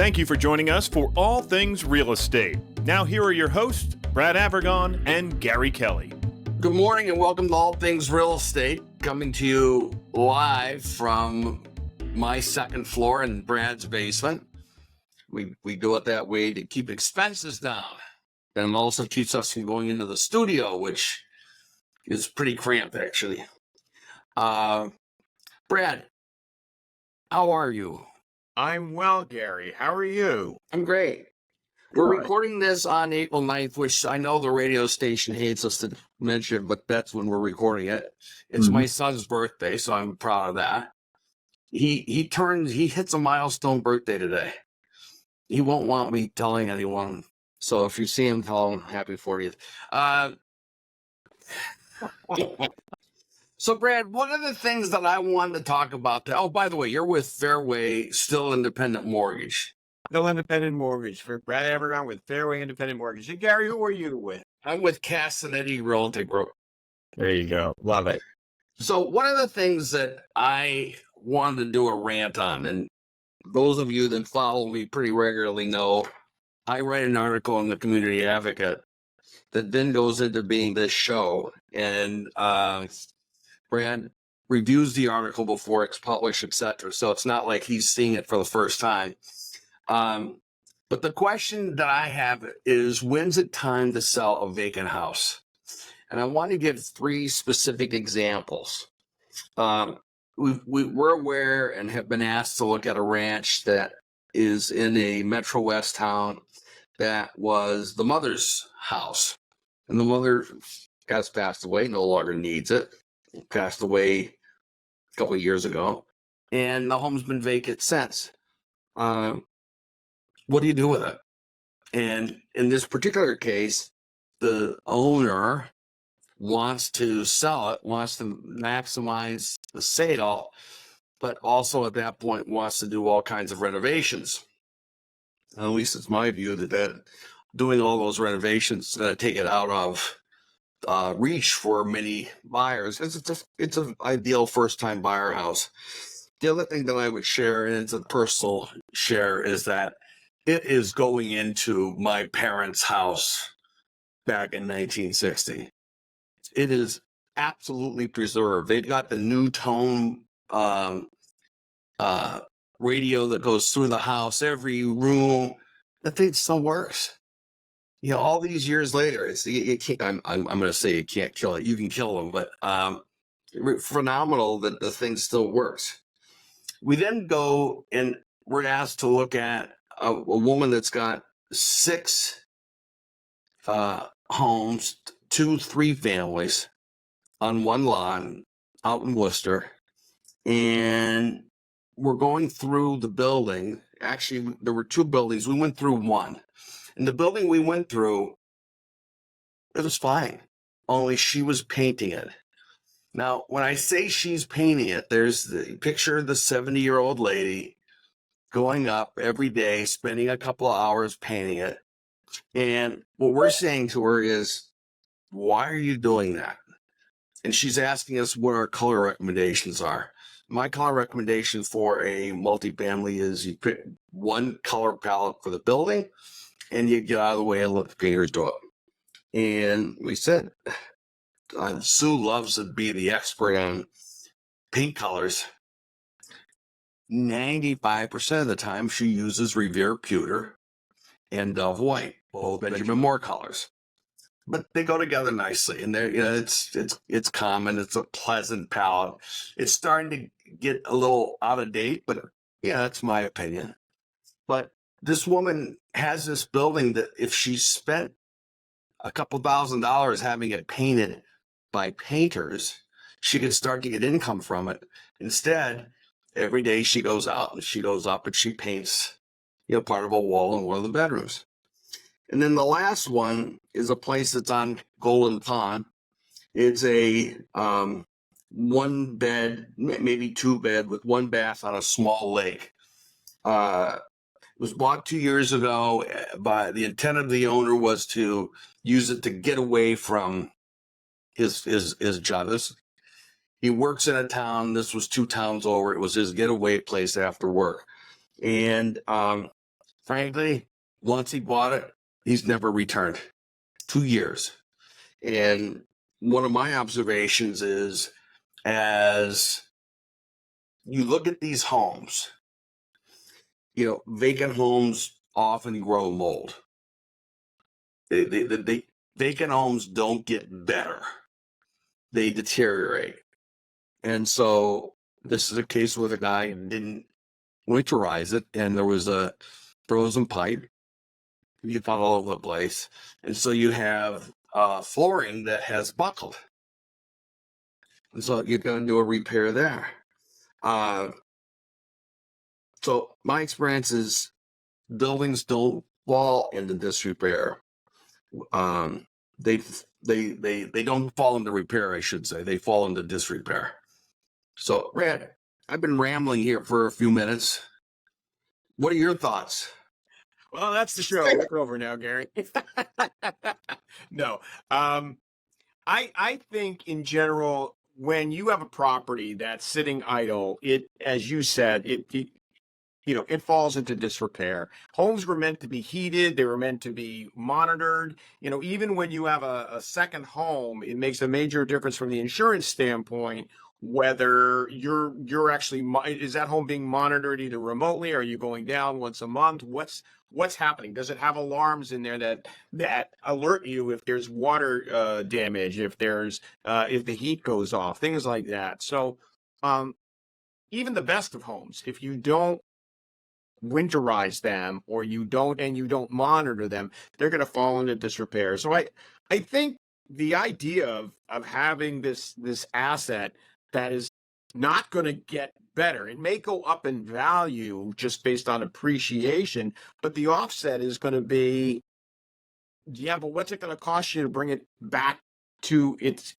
Thank you for joining us for All Things Real Estate. Now here are your hosts, Brad Avergon and Gary Kelly. Good morning and welcome to All Things Real Estate, coming to you live from my second floor in Brad's basement. We do it that way to keep expenses down, and also keeps us from going into the studio, which is pretty cramped actually. Brad, how are you? I'm well, Gary. How are you? I'm great. We're recording this on April 9th, which I know the radio station hates us to mention, but that's when we're recording it. It's my son's birthday, so I'm proud of that. He hits a milestone birthday today. He won't want me telling anyone, so if you see him, tell him happy 40th. So, Brad, one of the things that I wanted to talk about, by the way, you're with Fairway Still Independent Mortgage. Still Independent Mortgage for Brad Avergon with Fairway Independent Mortgage. And Gary, who are you with? I'm with Castanetti Realty Group. There you go. Love it. So one of the things that I wanted to do a rant on, and those of you that follow me pretty regularly know, I write an article in the Community Advocate that then goes into being this show. And Brad reviews the article before it's published, etc. So it's not like he's seeing it for the first time. But the question that I have is, when's it time to sell a vacant house? And I want to give three specific examples. We're aware and have been asked to look at a ranch that is in a Metro West town that was the mother's house. And the mother has passed away, no longer needs it. Passed away a couple of years ago. And the home's been vacant since. What do you do with it? And in this particular case, the owner wants to sell it, wants to maximize the sale, but also at that point wants to do all kinds of renovations. At least it's my view that doing all those renovations is going to take it out of reach for many buyers. It's an ideal first-time buyer house. The other thing that I would share, and it's a personal share, is that it is going into my parents' house back in 1960. It is absolutely preserved. They've got the new tone radio that goes through the house, every room. That thing still works. You know, all these years later, you can't, I'm going to say you can't kill it. You can kill them, but phenomenal that the thing still works. We then go and we're asked to look at a woman that's got 6 homes, 2-3 families on one lot out in Worcester. And we're going through the building. Actually, there were 2 buildings. We went through one. And the building we went through, it was fine. Only she was painting it. Now, when I say she's painting it, there's the picture of the 70-year-old lady going up every day, spending a couple of hours painting it. And what we're saying to her is, why are you doing that? And she's asking us what our color recommendations are. My color recommendation for a multifamily is you pick one color palette for the building and you get out of the way and let the painters do it. And we said, Sue loves to be the expert on paint colors. 95% of the time she uses Revere Pewter and Dove White, both Benjamin Moore colors. But they go together nicely, and they're, you know, it's common. It's a pleasant palette. It's starting to get a little out of date, but yeah, that's my opinion. But this woman has this building that if she spent a couple $1,000s having it painted by painters, she could start to get income from it. Instead, every day she goes out and she goes up and she paints, you know, part of a wall in one of the bedrooms. And then the last one is a place that's on Golden Pond. It's a 1 bed, maybe 2 bed with 1 bath on a small lake. It was bought 2 years ago. By the intent of the owner was to use it to get away from his job. He works in a town. This was 2 towns over. It was his getaway place after work. And Frankly, once he bought it, he's never returned. 2 years. And one of my observations is, as you look at these homes, vacant homes often grow mold. Vacant homes don't get better. They deteriorate. And so this is a case where the guy didn't winterize it, and there was a frozen pipe. You found all over the place. And so you have flooring that has buckled. And so you're going to do a repair there. So my experience is buildings don't fall into disrepair. They don't fall into repair, I should say. They fall into disrepair. So, Brad, I've been rambling here for a few minutes. What are your thoughts? Well, that's the show. We're over now, Gary. No. I think in general, when you have a property that's sitting idle, as you said, it falls into disrepair. Homes were meant to be heated. They were meant to be monitored. Even when you have a second home, it makes a major difference from the insurance standpoint, whether you're actually, is that home being monitored either remotely, or are you going down once a month? What's happening? Does it have alarms in there that alert you if there's water damage, if the heat goes off, things like that. So even the best of homes, if you don't winterize them, or you don't monitor them, they're going to fall into disrepair. So I think the idea of having this asset that is not going to get better, it may go up in value just based on appreciation, but the offset is going to be, yeah, but what's it going to cost you to bring it back to its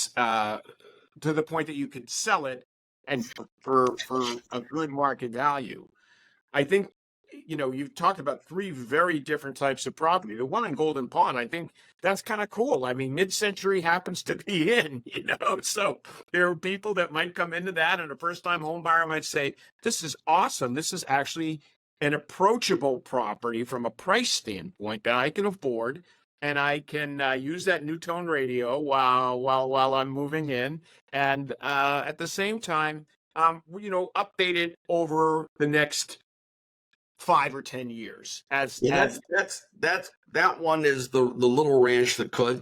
to the point that you could sell it and for a good market value. I think, you've talked about three very different types of property. The one in Golden Pond, I think that's kind of cool. I mean, mid-century happens to be in, so there are people that might come into that, and a first-time home buyer might say, this is awesome. This is actually an approachable property from a price standpoint that I can afford, and I can use that new tone radio while I'm moving in, and at the same time, update it over the next 5 or 10 years. That one is the little ranch that could.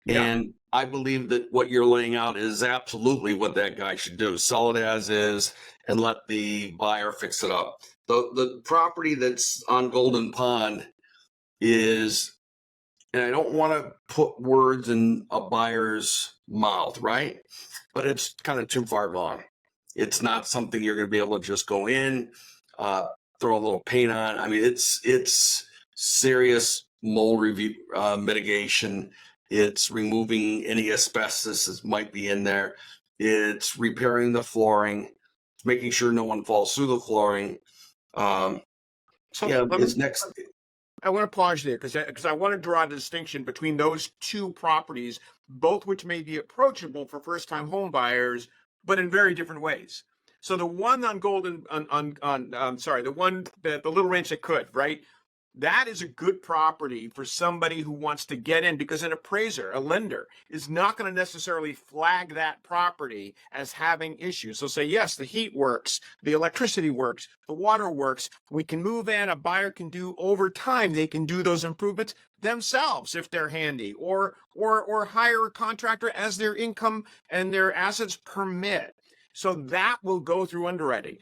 Yeah. And I believe that what you're laying out is absolutely what that guy should do. Sell it as is and let the buyer fix it up. The property that's on Golden Pond is, and I don't want to put words in a buyer's mouth, right? But it's kind of too far gone. It's not something you're going to be able to just go in, throw a little paint on. I mean, it's serious mold review mitigation. It's removing any asbestos that might be in there. It's repairing the flooring, making sure no one falls through the flooring. Next. I want to pause there because I want to draw a distinction between those two properties, both which may be approachable for first-time home buyers, but in very different ways. So the one on Golden, the Little Ranch that could, right? That is a good property for somebody who wants to get in, because an appraiser, a lender, is not going to necessarily flag that property as having issues. So say, yes, the heat works, the electricity works, the water works. We can move in. A buyer can do over time. They can do those improvements themselves if they're handy, or hire a contractor as their income and their assets permit. So that will go through underwriting.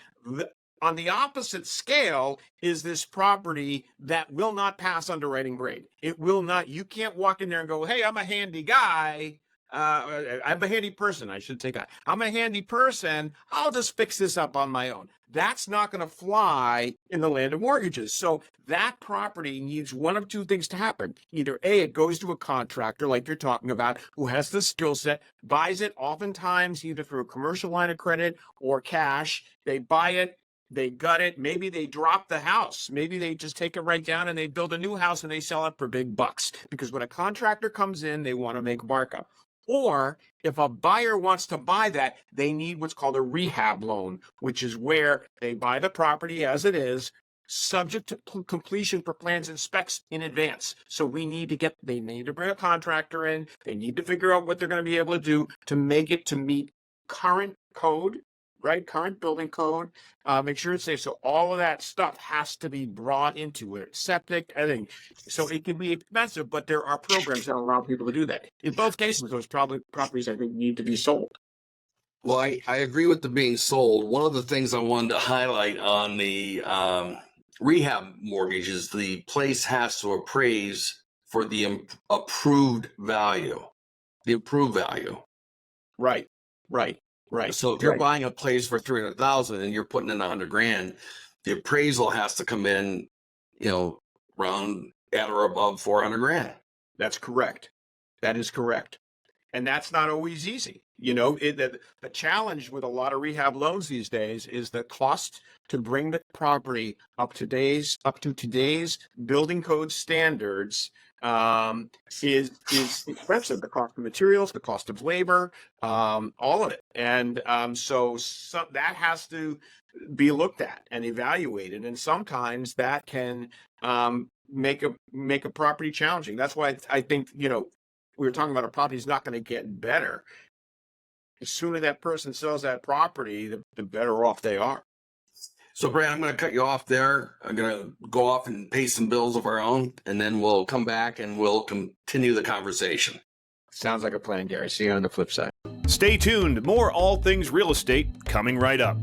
On the opposite scale is this property that will not pass underwriting grade. It will not. You can't walk in there and go, hey, I'm a handy guy. I'm a handy person. I should take that. I'm a handy person. I'll just fix this up on my own. That's not going to fly in the land of mortgages. So that property needs one of two things to happen. Either A, it goes to a contractor like you're talking about, who has the skill set, buys it oftentimes either through a commercial line of credit or cash. They buy it, they gut it. Maybe they drop the house. Maybe they just take it right down and they build a new house and they sell it for big bucks. Because when a contractor comes in, they want to make markup. Or if a buyer wants to buy that, they need what's called a rehab loan, which is where they buy the property as it is, subject to completion for plans and specs in advance. So they need to bring a contractor in. They need to figure out what they're going to be able to do to make it to meet current code, right? Current building code, make sure it's safe. So all of that stuff has to be brought into it. Septic, everything. So it can be expensive, but there are programs that allow people to do that. In both cases, those properties, I think, need to be sold. Well, I agree with the being sold. One of the things I wanted to highlight on the rehab mortgage is the place has to appraise for the approved value. The approved value. Right. So if you're buying a place for 300,000 and you're putting in 100 grand, the appraisal has to come in, around at or above 400 grand. That's correct. That is correct. And that's not always easy. The challenge with a lot of rehab loans these days is the cost to bring the property up to today's building code standards is expensive. The cost of materials, the cost of labor, all of it. And so that has to be looked at and evaluated. And sometimes that can make a property challenging. That's why I think, we were talking about a property is not going to get better. The sooner that person sells that property, the better off they are. So, Brad, I'm going to cut you off there. I'm going to go off and pay some bills of our own, and then we'll come back and we'll continue the conversation. Sounds like a plan, Gary. See you on the flip side. Stay tuned. More All Things Real Estate coming right up.